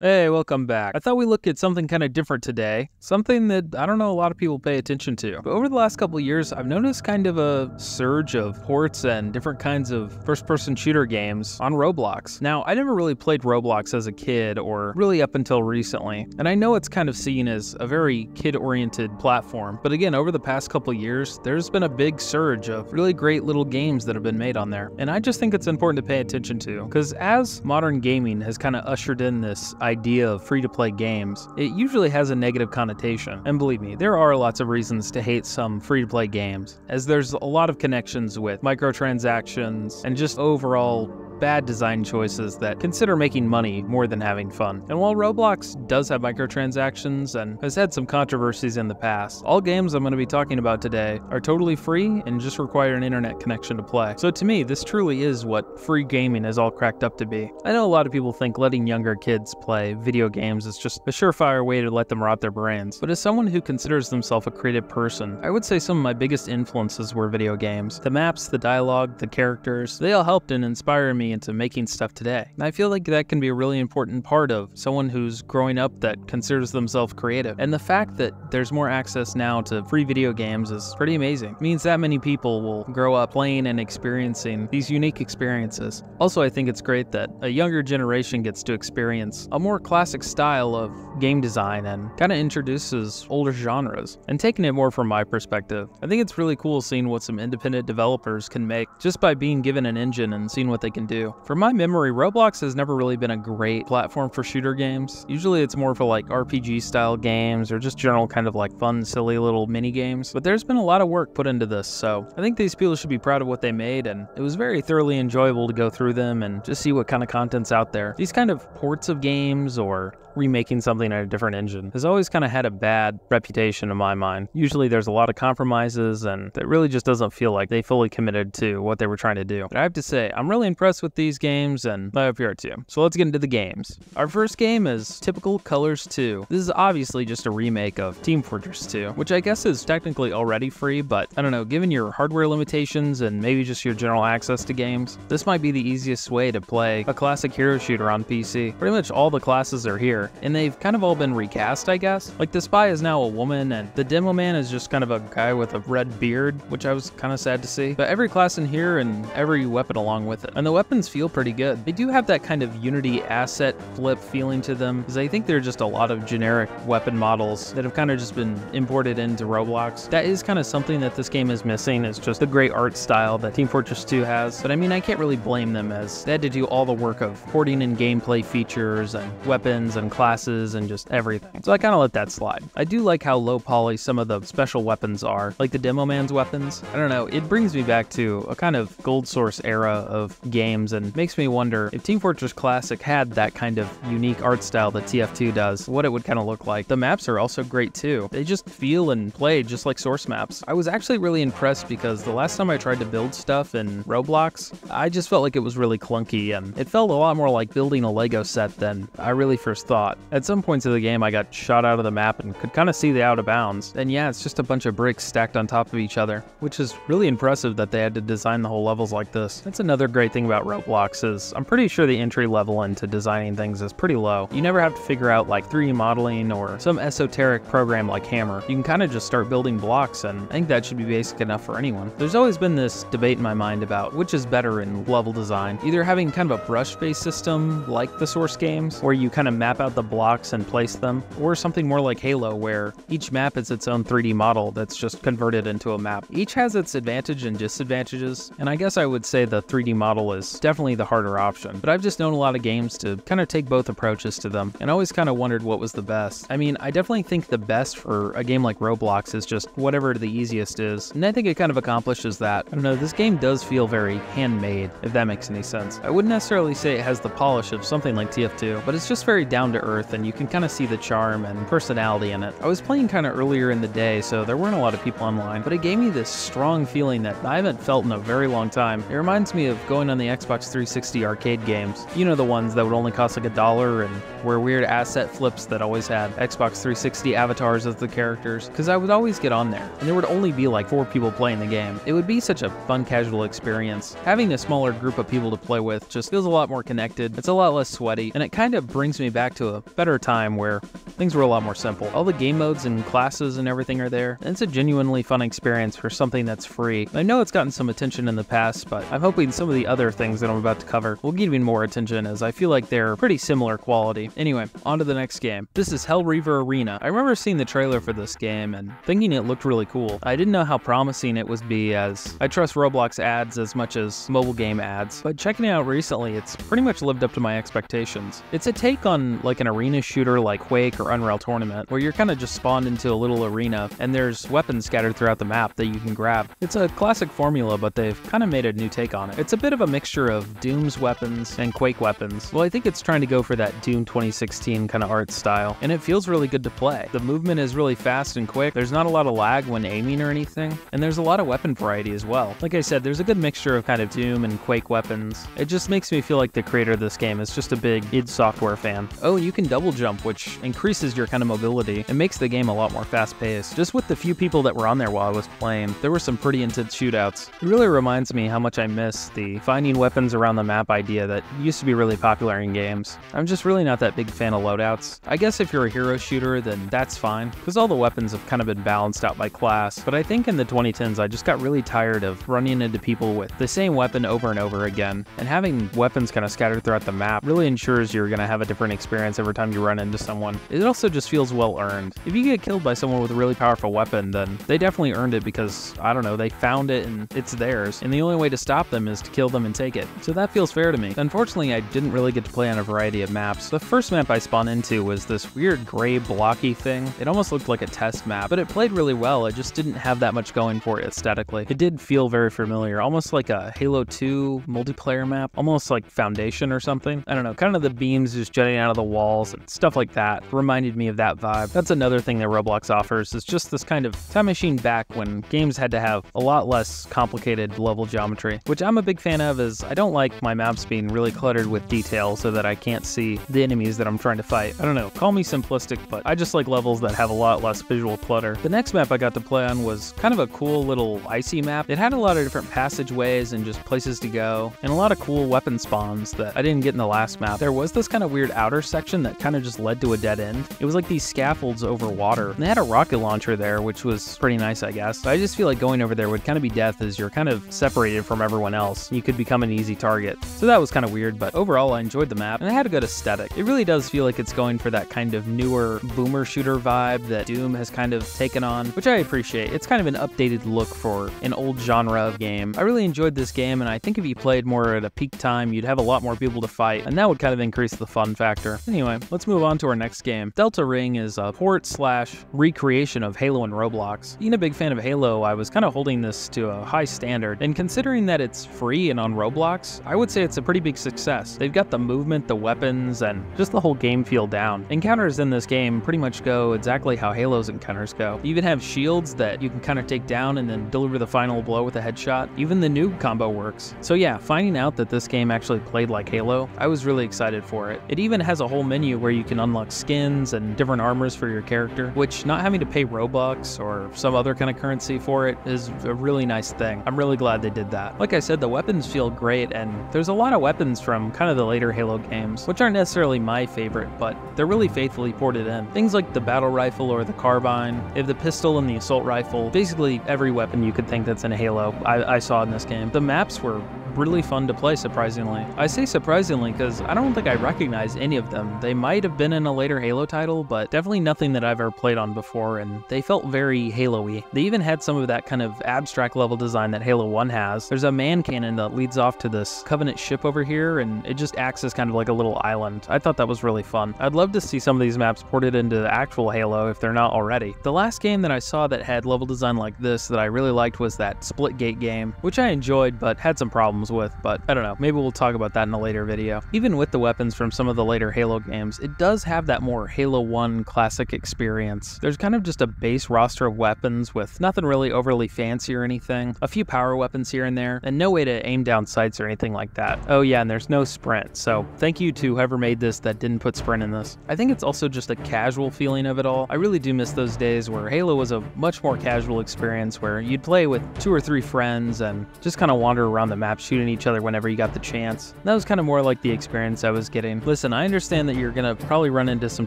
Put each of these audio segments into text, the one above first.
Hey, welcome back. I thought we look at something kind of different today, something that I don't know a lot of people pay attention to. But over the last couple of years, I've noticed kind of a surge of ports and different kinds of first-person shooter games on Roblox. Now, I never really played Roblox as a kid or really up until recently, and I know it's kind of seen as a very kid-oriented platform. But again, over the past couple of years, there's been a big surge of really great little games that have been made on there. And I just think it's important to pay attention to, because as modern gaming has kind of ushered in this idea of free-to-play games, it usually has a negative connotation. And believe me, there are lots of reasons to hate some free-to-play games, as there's a lot of connections with microtransactions and just overall bad design choices that consider making money more than having fun. And while Roblox does have microtransactions and has had some controversies in the past, all games I'm going to be talking about today are totally free and just require an internet connection to play. So to me, this truly is what free gaming is all cracked up to be. I know a lot of people think letting younger kids play video games is just a surefire way to let them rot their brains, but as someone who considers themselves a creative person, I would say some of my biggest influences were video games. The maps, the dialogue, the characters, they all helped and inspired me into making stuff today. And I feel like that can be a really important part of someone who's growing up that considers themselves creative. And the fact that there's more access now to free video games is pretty amazing. It means that many people will grow up playing and experiencing these unique experiences. Also, I think it's great that a younger generation gets to experience a more classic style of game design and kind of introduces older genres. And taking it more from my perspective, I think it's really cool seeing what some independent developers can make just by being given an engine and seeing what they can do. From my memory, Roblox has never really been a great platform for shooter games. Usually it's more for like RPG style games or just general kind of like fun, silly little mini games. But there's been a lot of work put into this, so I think these people should be proud of what they made, and it was very thoroughly enjoyable to go through them and just see what kind of content's out there. These kind of ports of games or remaking something in a different engine has always kind of had a bad reputation in my mind. Usually there's a lot of compromises and it really just doesn't feel like they fully committed to what they were trying to do. But I have to say, I'm really impressed with these games and I hope you are too. So let's get into the games. Our first game is Typical Colors 2. This is obviously just a remake of Team Fortress 2, which I guess is technically already free, but I don't know, given your hardware limitations and maybe just your general access to games, this might be the easiest way to play a classic hero shooter on PC. Pretty much all the classes are here, and they've kind of all been recast, I guess. Like the spy is now a woman, and the demo man is just kind of a guy with a red beard, which I was kind of sad to see. But every class in here and every weapon along with it. And the weapons feel pretty good. They do have that kind of Unity asset flip feeling to them, because I think they're just a lot of generic weapon models that have kind of just been imported into Roblox. That is kind of something that this game is missing, is just the great art style that Team Fortress 2 has. But I mean, I can't really blame them, as they had to do all the work of porting in gameplay features and weapons and classes and just everything. So I kind of let that slide. I do like how low poly some of the special weapons are, like the demo man's weapons. I don't know, it brings me back to a kind of gold source era of games and makes me wonder if Team Fortress Classic had that kind of unique art style that TF2 does, what it would kind of look like. The maps are also great too. They just feel and play just like source maps. I was actually really impressed because the last time I tried to build stuff in Roblox, I just felt like it was really clunky and it felt a lot more like building a Lego set than I really first thought. At some points of the game, I got shot out of the map and could kind of see the out of bounds. And yeah, it's just a bunch of bricks stacked on top of each other, which is really impressive that they had to design the whole levels like this. That's another great thing about Roblox, is I'm pretty sure the entry level into designing things is pretty low. You never have to figure out like 3D modeling or some esoteric program like Hammer. You can kind of just start building blocks, and I think that should be basic enough for anyone. There's always been this debate in my mind about which is better in level design. Either having kind of a brush-based system like the source games, where you kind of map out the blocks and place them, or something more like Halo, where each map is its own 3D model that's just converted into a map. Each has its advantage and disadvantages, and I guess I would say the 3D model is definitely the harder option, but I've just known a lot of games to kind of take both approaches to them, and always kind of wondered what was the best. I mean, I definitely think the best for a game like Roblox is just whatever the easiest is, and I think it kind of accomplishes that. I don't know, this game does feel very handmade, if that makes any sense. I wouldn't necessarily say it has the polish of something like TF2, but it's just very down to earth, and you can kind of see the charm and personality in it. I was playing kind of earlier in the day, so there weren't a lot of people online, but it gave me this strong feeling that I haven't felt in a very long time. It reminds me of going on the Xbox Xbox 360 arcade games. You know, the ones that would only cost like $1 and were weird asset flips that always had Xbox 360 avatars as the characters. Because I would always get on there, and there would only be like 4 people playing the game. It would be such a fun casual experience. Having a smaller group of people to play with just feels a lot more connected, it's a lot less sweaty, and it kind of brings me back to a better time where things were a lot more simple. All the game modes and classes and everything are there, and it's a genuinely fun experience for something that's free. I know it's gotten some attention in the past, but I'm hoping some of the other things that I'm about to cover will get even more attention, as I feel like they're pretty similar quality. Anyway, on to the next game. This is Reaver Arena. I remember seeing the trailer for this game and thinking it looked really cool. I didn't know how promising it would be, as I trust Roblox ads as much as mobile game ads, but checking it out recently, it's pretty much lived up to my expectations. It's a take on like an arena shooter like Quake or Unreal Tournament, where you're kind of just spawned into a little arena and there's weapons scattered throughout the map that you can grab. It's a classic formula, but they've kind of made a new take on it. It's a bit of a mixture of Doom's weapons and Quake weapons. Well, I think it's trying to go for that Doom 2016 kind of art style, and it feels really good to play. The movement is really fast and quick, there's not a lot of lag when aiming or anything, and there's a lot of weapon variety as well. Like I said, there's a good mixture of kind of Doom and Quake weapons. It just makes me feel like the creator of this game is just a big id Software fan. Oh, and you can double jump, which increases your kind of mobility and makes the game a lot more fast-paced. Just with the few people that were on there while I was playing, there were some pretty intense shootouts. It really reminds me how much I miss the finding weapons around the map idea that used to be really popular in games. I'm just really not that big fan of loadouts. I guess if you're a hero shooter, then that's fine, because all the weapons have kind of been balanced out by class, but I think in the 2010s I just got really tired of running into people with the same weapon over and over again, and having weapons kind of scattered throughout the map really ensures you're going to have a different experience every time you run into someone. It also just feels well earned. If you get killed by someone with a really powerful weapon, then they definitely earned it because, I don't know, they found it and it's theirs, and the only way to stop them is to kill them and take it. So that feels fair to me. Unfortunately, I didn't really get to play on a variety of maps. The first map I spawned into was this weird gray blocky thing. It almost looked like a test map, but it played really well. It just didn't have that much going for it aesthetically. It did feel very familiar, almost like a Halo 2 multiplayer map, almost like Foundation or something. I don't know, kind of the beams just jutting out of the walls and stuff like that reminded me of that vibe. That's another thing that Roblox offers, is just this kind of time machine back when games had to have a lot less complicated level geometry, which I'm a big fan of, as I don't like my maps being really cluttered with detail so that I can't see the enemies that I'm trying to fight. I don't know, call me simplistic, but I just like levels that have a lot less visual clutter. The next map I got to play on was kind of a cool little icy map. It had a lot of different passageways and just places to go, and a lot of cool weapon spawns that I didn't get in the last map. There was this kind of weird outer section that kind of just led to a dead end. It was like these scaffolds over water, and they had a rocket launcher there, which was pretty nice, I guess. But I just feel like going over there would kind of be death, as you're kind of separated from everyone else. You could become an easy target. So that was kind of weird, but overall I enjoyed the map, and it had a good aesthetic. It really does feel like it's going for that kind of newer boomer shooter vibe that Doom has kind of taken on, which I appreciate. It's kind of an updated look for an old genre of game. I really enjoyed this game, and I think if you played more at a peak time, you'd have a lot more people to fight, and that would kind of increase the fun factor. Anyway, let's move on to our next game. Delta Ring is a port slash recreation of Halo and Roblox. Being a big fan of Halo, I was kind of holding this to a high standard, and considering that it's free and on Roblox, I would say it's a pretty big success. They've got the movement, the weapons, and just the whole game feel down. Encounters in this game pretty much go exactly how Halo's encounters go. You even have shields that you can kind of take down and then deliver the final blow with a headshot. Even the noob combo works. So yeah, finding out that this game actually played like Halo, I was really excited for it. It even has a whole menu where you can unlock skins and different armors for your character, which not having to pay Robux or some other kind of currency for it is a really nice thing. I'm really glad they did that. Like I said, the weapons feel great, and there's a lot of weapons from kind of the later Halo games, which aren't necessarily my favorite, but they're really faithfully ported in. Things like the battle rifle or the carbine, if the pistol and the assault rifle, basically every weapon you could think that's in Halo, I saw in this game. The maps were really fun to play, surprisingly. I say surprisingly because I don't think I recognize any of them. They might have been in a later Halo title, but definitely nothing that I've ever played on before, and they felt very Halo-y. They even had some of that kind of abstract level design that Halo 1 has. There's a man cannon that leads off to this Covenant ship over here, and it just acts as kind of like a little island. I thought that was really fun. I'd love to see some of these maps ported into the actual Halo if they're not already. The last game that I saw that had level design like this that I really liked was that Splitgate game, which I enjoyed but had some problems problems with, but I don't know, maybe we'll talk about that in a later video. Even with the weapons from some of the later Halo games, it does have that more Halo 1 classic experience. There's kind of just a base roster of weapons with nothing really overly fancy or anything, a few power weapons here and there, and no way to aim down sights or anything like that. Oh yeah, and there's no sprint, so thank you to whoever made this that didn't put sprint in this. I think it's also just a casual feeling of it all. I really do miss those days where Halo was a much more casual experience where you'd play with 2 or 3 friends and just kind of wander around the map shooting each other whenever you got the chance. That was kind of more like the experience I was getting. Listen, I understand that you're gonna probably run into some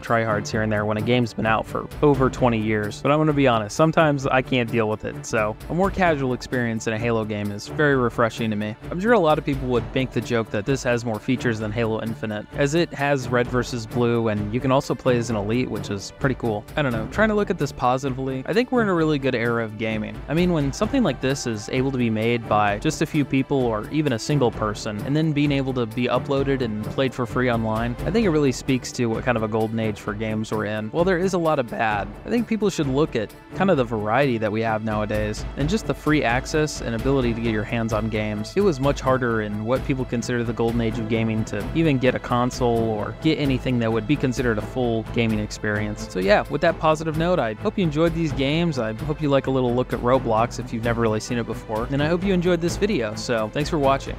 tryhards here and there when a game's been out for over 20 years, but I'm gonna be honest, sometimes I can't deal with it, so a more casual experience in a Halo game is very refreshing to me. I'm sure a lot of people would make the joke that this has more features than Halo Infinite, as it has red versus blue, and you can also play as an elite, which is pretty cool. I don't know, trying to look at this positively, I think we're in a really good era of gaming. I mean, when something like this is able to be made by just a few people or even a single person, and then being able to be uploaded and played for free online, I think it really speaks to what kind of a golden age for games we're in. While there is a lot of bad, I think people should look at kind of the variety that we have nowadays, and just the free access and ability to get your hands on games. It was much harder in what people consider the golden age of gaming to even get a console or get anything that would be considered a full gaming experience. So yeah, with that positive note, I hope you enjoyed these games. I hope you like a little look at Roblox if you've never really seen it before, and I hope you enjoyed this video, so thanks for watching.